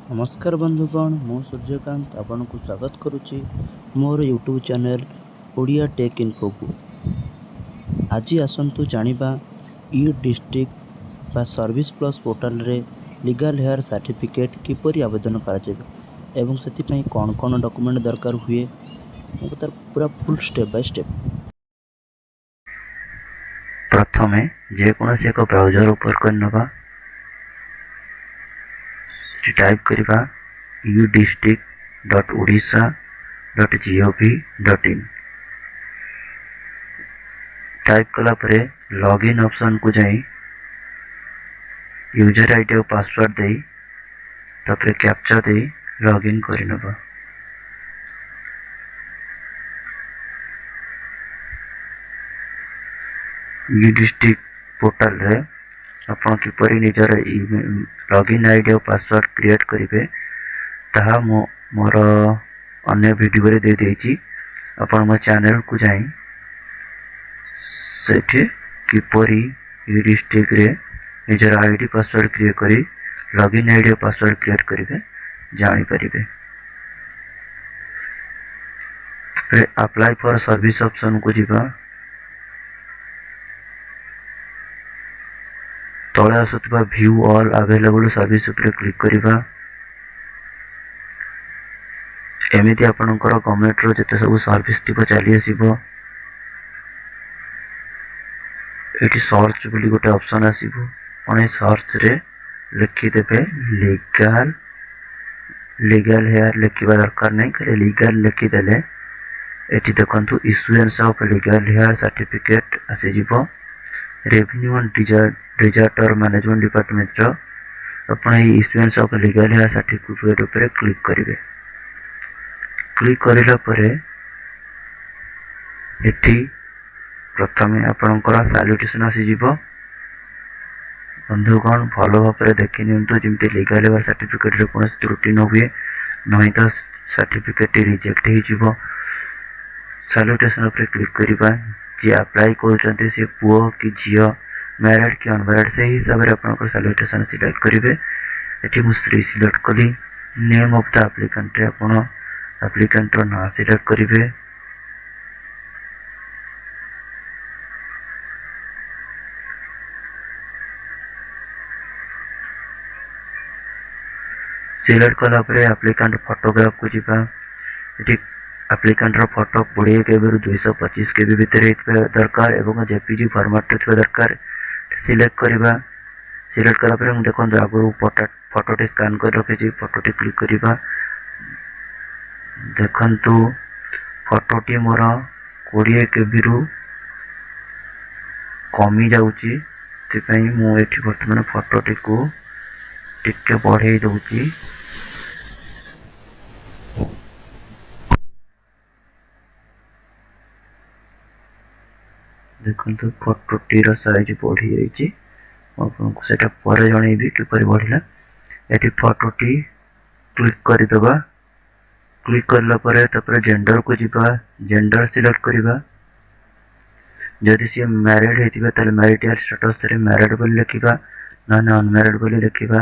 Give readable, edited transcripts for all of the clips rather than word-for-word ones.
नमस्कार बंधुगण मु सूर्यकांत आपन को स्वागत करुच्ची मोर YouTube channel Odia tech info को। आज आसतु जानिबा ई डिस्ट्रिक्ट बा सर्विस प्लस पोर्टल रे लीगल हेयर सर्टिफिकेट किपरि आवेदन करा एवं से कौन कौन डॉक्यूमेंट दरकार हुए तार पूरा फुल स्टेप बाय स्टेप। प्रथमे जेकोसी एक ब्राउजर ओपन करनबा टाइप करवा udistrict.odisha.gov.in टाइप कला परे लॉगिन ऑप्शन को जाई यूजर आईडी और पासवर्ड दे तापर कैप्चा दे लॉगिन करनबा। डिस्ट्रिक्ट पोर्टल रे आपण किपरि निजर लॉगिन आईडी और पासवर्ड क्रिएट करिवे ताहा मोर अन्य वीडियो रे दे देछि। आपण मो चैनल को जाई सेठे किपरि ई डिस्ट्रिक्ट रे निजर आईडी पासवर्ड क्रिएट करी लॉगिन आईडी और पासवर्ड क्रिएट करिवे जानि परिबे। फिर अप्लाई फॉर सर्विस ऑप्शन को जिबा तले आसुवा व्यू ऑल अवेलेबल सर्विस उपरे क्लिक करिबा। एमिति आपनकर गवर्नमेंट रो जते सब सर्विस टिप चली आसीबो। एटी सर्च बोली गोटे ऑप्शन आसीबो ओने सर्च रे लिखि देबे लीगल हेयर लिखिबा दरकार नै खाली लीगल लिखि देले एटी देखंतु issuance of legal heir certificate आसी जिवो। Revenue and disaster management department रो अपन issuance of legal heir certificate ऊपर क्लिक करिवे। क्लिक करिला परे एठी प्रथमे आपनकर सैल्यूटेशन आसी जिवो। बंधुगण भलो भाबरे देखि नियंतु जेमति लीगल हेयर सर्टिफिकेट रे कोन त्रुटि न हुए नहीं तो सर्टिफिकेट रिजेक्ट हो जिवो। सैल्यूटेशन ऊपर क्लिक करिबा जे अप्लाई करछन्ते से पुओ कि झियो मैरिड कि अनमैरिड से हिसाब रे आपनकर सैल्यूटेशन सिलेक्ट करिवे। एठी मु श्री सिलेक्ट कली नेम ऑफ द एप्लिकेंट रे आपण एप्लिकेंट रो नाम सिलेक्ट करिवे। सिलेक्ट कला परे एप्लिकेंट फोटोग्राफ को जिबा। एठी एप्लिकेंट रो फोटो 20 केबी रु 225 केबी भीतर दरकार एवं जेपीजी फॉर्मेट रे दरकार सिलेक्ट करबा। सिलेक्ट कला परे देखो आगु फोटोटी स्कैन कर रखी फोटोटी क्लिक करबा। देखंतु फोटोटी मोर 20 केबी रु कमी जाउची तिपई मु एठी वर्तमान फोटोटी को टिके बढ़ाई दउची। देखंतु फोटोटी रो साइज बढ़ी जाईची आपनको सेटा परे जणैबी किपरि बढ़िला। एठी फोटोटी क्लिक करि दबा। क्लिक करला परे तपर जेंडर को जिबा जेंडर सिलेक्ट करिबा। जदि से मैरिड हेतिबा तले मैरिटल स्टेटस रे मैरिड बोली लिखिबा ना अनमैरिड बोली लिखिबा।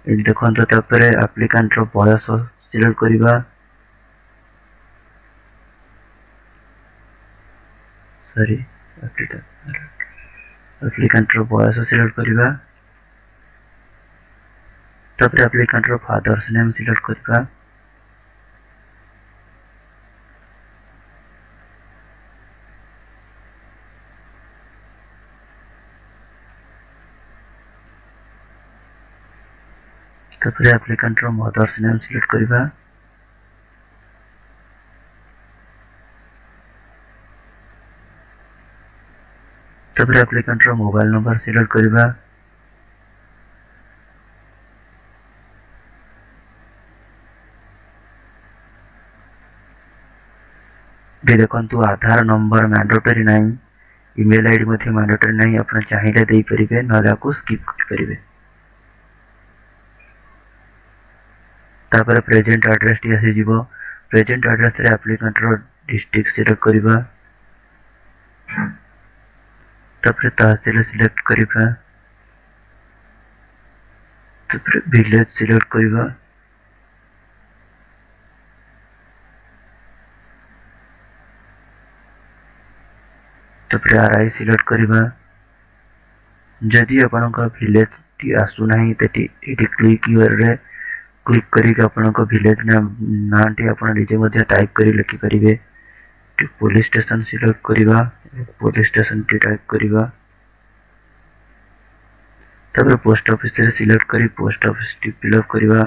ए देखंतु तपर एप्लिकेंट रो बयस सिलेक्ट करिबा। सॉरी एप्लिकेंट रो बयस सिलेक्ट करिबा। तपर एप्लिकेंट रो फादर्स नेम सिलेक्ट करिबा। तपर एप्लिकेंट रो मदर्स नेम सिलेक्ट करिबा। तपर एप्लिकेंट रो मोबाइल नंबर सिलेक्ट करिबा। देखंतु आधार नंबर मैंडेटरी नहीं ईमेल आईडी मध्ये मैंडेटरी नहीं आपण चाहिए दे परिबे नला को स्किप कर परिबे। तापर प्रेजेंट एड्रेस टी आसी जीवो। प्रेजेंट एड्रेस रे एप्लिकेंट रो डिस्ट्रिक्ट सिलेक्ट करिबा। तापर तहसील सिलेक्ट करिबा। तापर विलेज सिलेक्ट करवा। तापर आरआई सिलेक्ट करवा। जदि आपनकर विलेज टी आसुना तेटी एटी क्लिक हियर रे क्लिक करिक आपनकर विलेज ना टी आपन निजे मध्ये टाइप करी लिखि परिबे। पुलिस स्टेशन सिलेक्ट करवा। पुलिस स्टेशन टी टाइप करवा। तापर पोस्ट ऑफिस रे सिलेक्ट करी पोस्ट ऑफिस टी फिल अप करवा।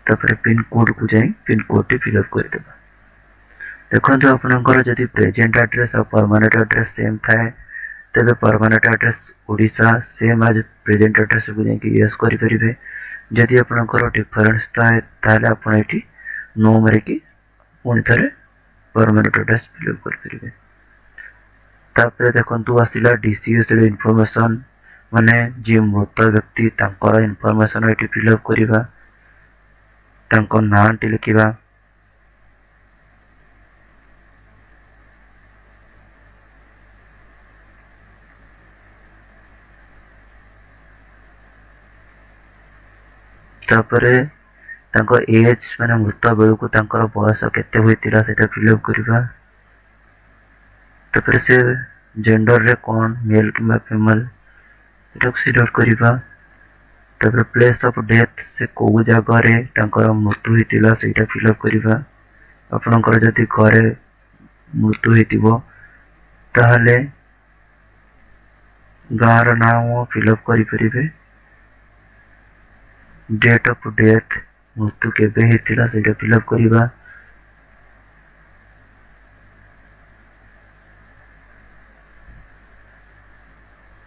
तापर पिन कोड को जाई पिन कोड टी फिल अप कर देबा। देखो आपनकर जदि प्रेजेंट एड्रेस और परमानेंट एड्रेस सेम थाए तेबे परमानेंट एड्रेस ओडिशा सेम आज प्रेजेंट एड्रेस को जाई कि यस करि परिबे। जदि आपनकर डिफरेंस थाए ताले आपन एठी नो मरे कि पुणी थरे परमानेंट एड्रेस फिल अप कर परिबे। तापर देखंतु आसिला डीसीएस रे इन्फॉर्मेशन माने जे मृत व्यक्ति तांकर इन्फॉर्मेशन एठी फिल अप करबा। तांको नाम टी लिखिबा। तापरे तांको एज माने मृत बेल को तांकर बयस केते होइतिला सेटा फिल अप करबा। तापरे से जेंडर रे कोन मेल किबा फीमेल सेटा सिलेक्ट करबा। तापरे प्लेस ऑफ डेथ से को जगह रे तांकर मृत्यु होइतिला सेटा फिल अप करबा। आपनकर जति घरे मृत्यु होइतिबो ताहले गार नाम फिल अप करि परिबे। डेट ऑफ डेथ मृत्यु केबे हेतिला सेटा फिल अप करबा।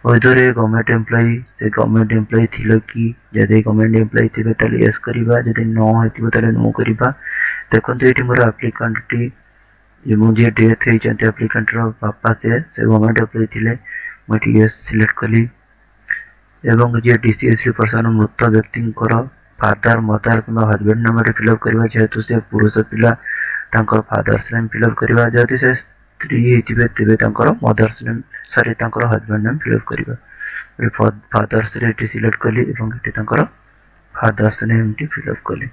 वैदर गवर्नमेंट एम्प्लॉई से गवर्नमेंट एम्प्लॉई थिलो कि जदि गवर्नमेंट एम्प्लॉई थिबे ताले यस करबा। जदि नो हेतिबो ताले नो करबा। देखंतु एठी मोर एप्लिकेंट टी जे मुझे डेथ हे जंते एप्लिकेंट रो पापा से गवर्नमेंट एम्प्लॉई थिले मटी यस सिलेक्ट कली। एवं जे डीसीएस पर्सन मृत व्यक्ति फादर मदर कि हजबैंड नाम फिल अप करबा। जेहेतु से पुरुष पिला तांकर फादर्स नेम फिल अप करबा। जदि से स्त्री हेतिबे तेबे तांकर मदर्स नेम सॉरी तांकर हजबैंड नेम फिल अप करबा। फादर्स रे टी सिलेक्ट कली एवं एटी तांकर फादर्स नेम टी फिल अप कली।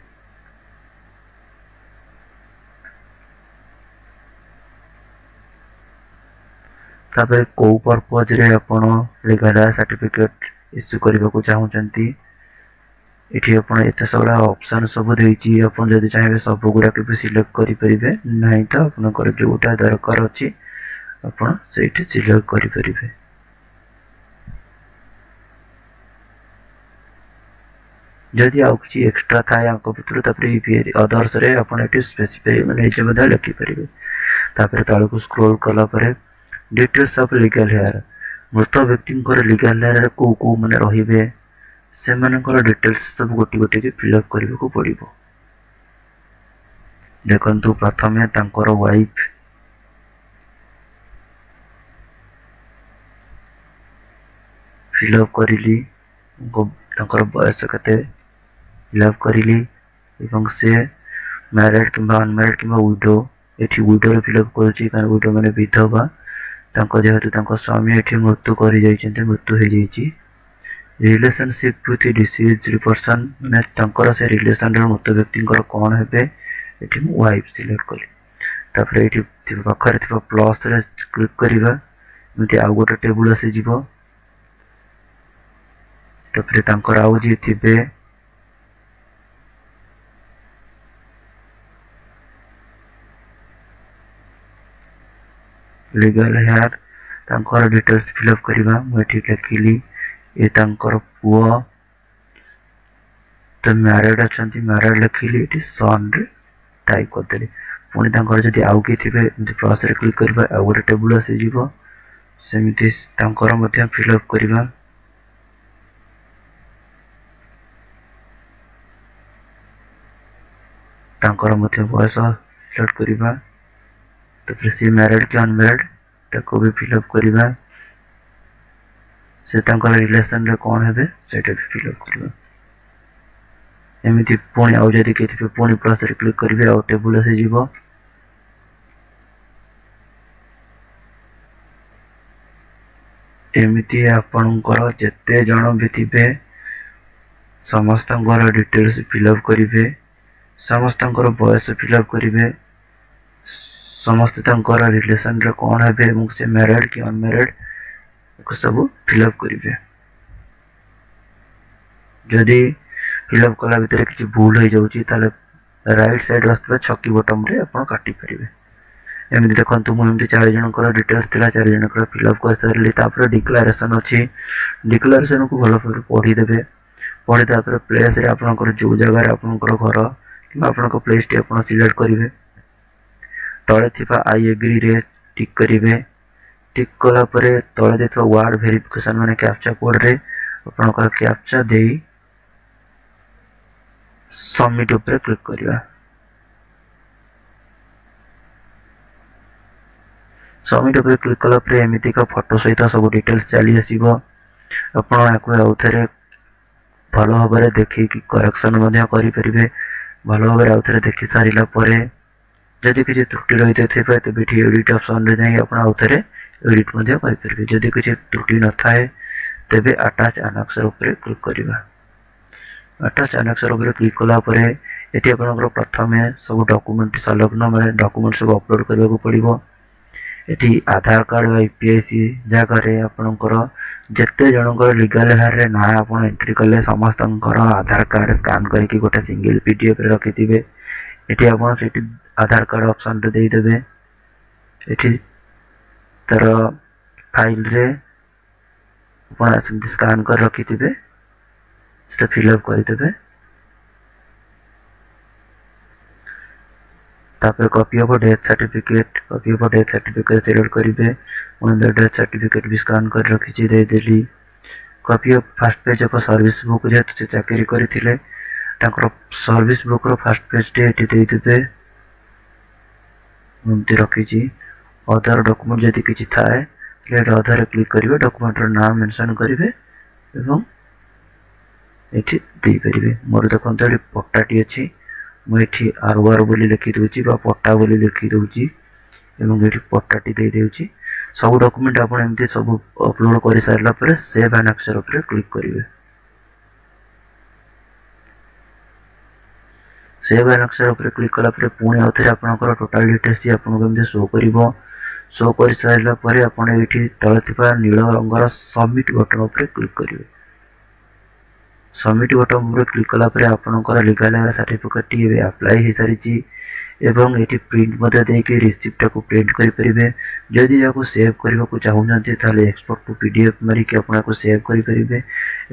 तापर को पर्पज रे आपण लीगल सर्टिफिकेट इश्यू करबा को चाहउचंती एठी आपण एते सगळा ऑप्शन सब देइची। आपण जदि चाहेबे सब गुडा के भी सिलेक्ट करि परिबे नाही त आपण कर जोटा दरकार अछि आपण सेठी सिलेक्ट करि परिबे। जदि आउ किछि एक्स्ट्रा थाय आंक भितर तापर अदर्स रे आपण एठी स्पेसिफाई माने जे बदा लिखि परिबे। तापर तळ को स्क्रॉल कला परे डिटेल्स ऑफ लीगल हेयर मृत व्यक्ति लीगल हेयर को को माने रहिबे से मानकर डिटेल्स सब गोटी गोटी के फिल अप करबे को पड़िबो। देखंतु प्रथमे तांकर वाइफ फिल अप करिली तांकर बयस कते फिल अप करिली एवं से मैरिड किंबा अनमैरिड किंबा विडो एठी विडो रे फिल अप करछि कारण विडो माने विधवा तांको जेहेतु तांको स्वामी एठी मृत्यु करि जाइछन्ते मृत्यु हे जाइछि। रिलेशनशिप विथ डिसीज्ड पर्सन माने तांकर से रिलेशन रे मृत व्यक्तिंकर कोन हेबे एठी वाइफ सिलेक्ट कली। तापर एठी पाखरे थिबा प्लस रे क्लिक करिबा एमति आ गोटे टेबुल आसी जिवो। तापर तांकर आउ जे थिबे लीगल हेयर तांकर डिटेल्स फिल अप करबा। मैं लिखिली ए तांकर पुओ तो मैरिड अछंती मैरिड लिखिली एटी सन रे टाइप कर देली। पुणी तांकर जदि आउ के थिबे प्लस रे क्लिक करबा आ गोटे टेबुल आसी जिवो सेमिति तांकर मध्ये फिल अप करबा। तांकर मध्ये बयस सिलेक्ट करबा। तो सी मैरिड कि अनमैरिड ताको भी फिल अप करबा। से तांकर रिलेशन रे कोन हेबे सेटा भी फिल अप करबा। एमिति पुणी आउ जदि के थिबे पुणी प्लस रे क्लिक करबे आ टेबुल आसी जिवो। एमिति आपणकर जेते जन भी थिबे समस्तଙ୍କର डिटेल्स फिलअप करिवे, समस्तଙ୍କର बयस फिलअप करिवे, समस्त तांकर रिलेशन रे कोन हेबे एवं से मैरिड कि अनमैरिड एको सब फिलअप करिवे। जदि फिलअप कला भितर किछि भूल हो जाउची ताले राइट साइड रस्ता छकी बटन रे आपण काटी परिवे। एमिति देखंतु मु एमिति 4 जनकर डिटेल्स थिला 4 जनकर फिलअप कर सारली तापर डिक्लेरेशन अछि। डिक्लेरेशन को भलो पढी देबे। पढ़े तापर प्लेस रे आपनकर जो जगह रे आपनकर घर कि आपनकर प्लेस टी आपन सिलेक्ट करिवे। तळे थिबा आई एग्री रे टिक करिवे। टिक कला परे तळे देथवा वर्ड वेरिफिकेशन माने कैप्चा कोड रे आपनकर कैप्चा देई सबमिट ऊपर क्लिक करिवा। सबमिट ऊपर क्लिक कला परे एमिति का फोटो सहित सब डिटेल्स चली आसीबो। आपण याको आउथरे भलो भाବରେ देखि करेक्शन ମଧ୍ୟ କରିପାରିବେ। भलो भाବରେ आउथरे देखि सारिला परे जदि किछि त्रुटि रहिते थिबे त बिठी एडिट ऑप्शन रे जाई आपण आउथरे एडिट ମଧ୍ୟ କରିପାରିବେ। जदि किछि त्रुटि न थाए तेबे अटैच एनेक्सर ऊपर क्लिक करिवा। अटैच एनेक्सर ऊपर क्लिक कला परे एठी आपनकर प्रथमे सब डॉक्यूमेंट संलग्न माने डॉक्यूमेंट सब अपलोड करबाको पड़िबो। एठी आधार कार्ड और यूपीआईसी जगह आपनकर जेते जनकर लीगल हेयर रे ना आपन एंट्री कले समस्तंकर आधार कार्ड स्कैन करके गोटे सिंगल पीडीएफ रे रखिथिबे। एठी आपन सेठी आधार कार्ड ऑप्शन रे देई देबे। एठी तर फाइल रे आपन स्कैन कर रखिथिबे सेटा फिलअप कर देबे। तापर copy of death certificate select करिवे। उन डेथ सर्टिफिकेट भी स्कैन कर रखी छी दे देली। Copy of first page of service book जेत से चाकरी करथिले ताकर सर्विस बुक रो फर्स्ट पेज टे एटी दे देबे। उनते रखी छी अदर डॉक्यूमेंट जति किछि थाए ले अदर क्लिक करिवे। डॉक्यूमेंट रो नाम मेंशन करिवे एवं एठी देई परिवे। मोर देखंत एठी पट्टाटी अछि मु एठी आरवार बोली लिखि दोछि बा पट्टा बोली लिखि दोछि एवं एठी पट्टाटी दे देउछि। सब डॉक्यूमेंट आपण एमती सब अपलोड करि सारला परे सेव एंड एक्सेस ऊपर क्लिक करिवे। सेव एंड एक्सेस ऊपर क्लिक कला परे पुणी आउथरे आपनकर टोटल डिटेल्स आपन केमते शो करिवो। शो करि सारला परे आपण एठी तळे थिबा नील रंगर सबमिट बटन ऊपर क्लिक करिवे। सबमिट बटन ऊपर क्लिक कला परे आपनकर लीगल हेयर सर्टिफिकेट टी अप्लाई हे सारिची एवं एटी प्रिंट मध्ये देके रिसिप्ट को प्रिंट करि परिबे। जदि याको सेव करबा को चाहुनते ताले एक्सपोर्ट टू पीडीएफ मारी के आपन को सेव करि परिबे।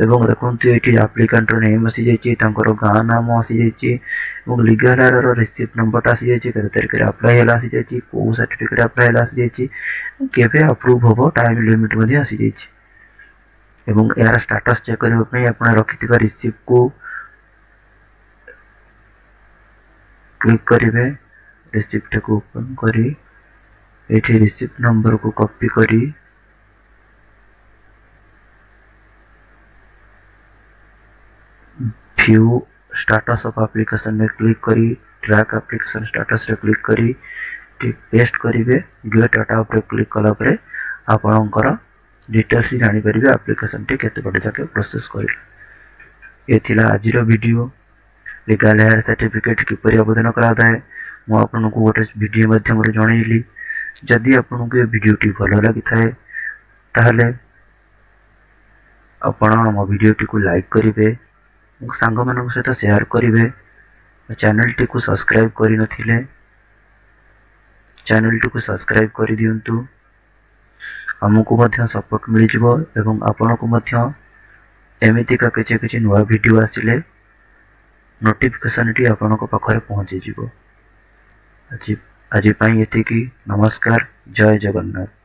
एवं देखंतु एटी एप्लिकेंट रो नेम आसी जायछि तांकर गां नाम आसी जायछि एवं लीगल हेयर रो रिसिप्ट नंबर आसी जायछि केते तारिख रे अप्लाई हैला आसी जायछि को सर्टिफिकेट अप्लाई हैला आसी जायछि केबे अप्रूव होबो टाइम लिमिट मध्ये आसी जायछि। एवं यार स्टेटस चेक करबा पई आपण रखिथिबा रिसिप्ट को क्लिक करिवे। रिसिप्ट को ओपन करी एठी रिसिप्ट नंबर को कॉपी करी व्यू स्टेटस ऑफ एप्लीकेशन में क्लिक करी ट्रैक एप्लीकेशन स्टेटस रे क्लिक करी पेस्ट करिवे। गेट डाटा ऊपर क्लिक कला परे आपनकर डिटेल्स जानि परिबे एप्लीकेशन टे केते बडे जाके प्रोसेस करिला। ए थिला आजिरो वीडियो लीगल हेयर सर्टिफिकेट किपरि आवेदन करा जाए मु आपनको गोटे वीडियो माध्यम रे जणैली। जदि आपनको ए वीडियो टी भलो लागि थाए ताहले आपण हम वीडियो टी को लाइक करिवे सांग मानक सहित शेयर करिवे। चैनल टी को सब्सक्राइब करि नथिले चैनल टी को सब्सक्राइब करि दियंतु हमको मध्य सपोर्ट मिल जिवो एवं आपनको मध्य एमिति का किछि नुवा वीडियो आसिले नोटिफिकेशन टी आपनको पाखरे पहुंची जिवो। आज पई एतिकी नमस्कार। जय जगन्नाथ।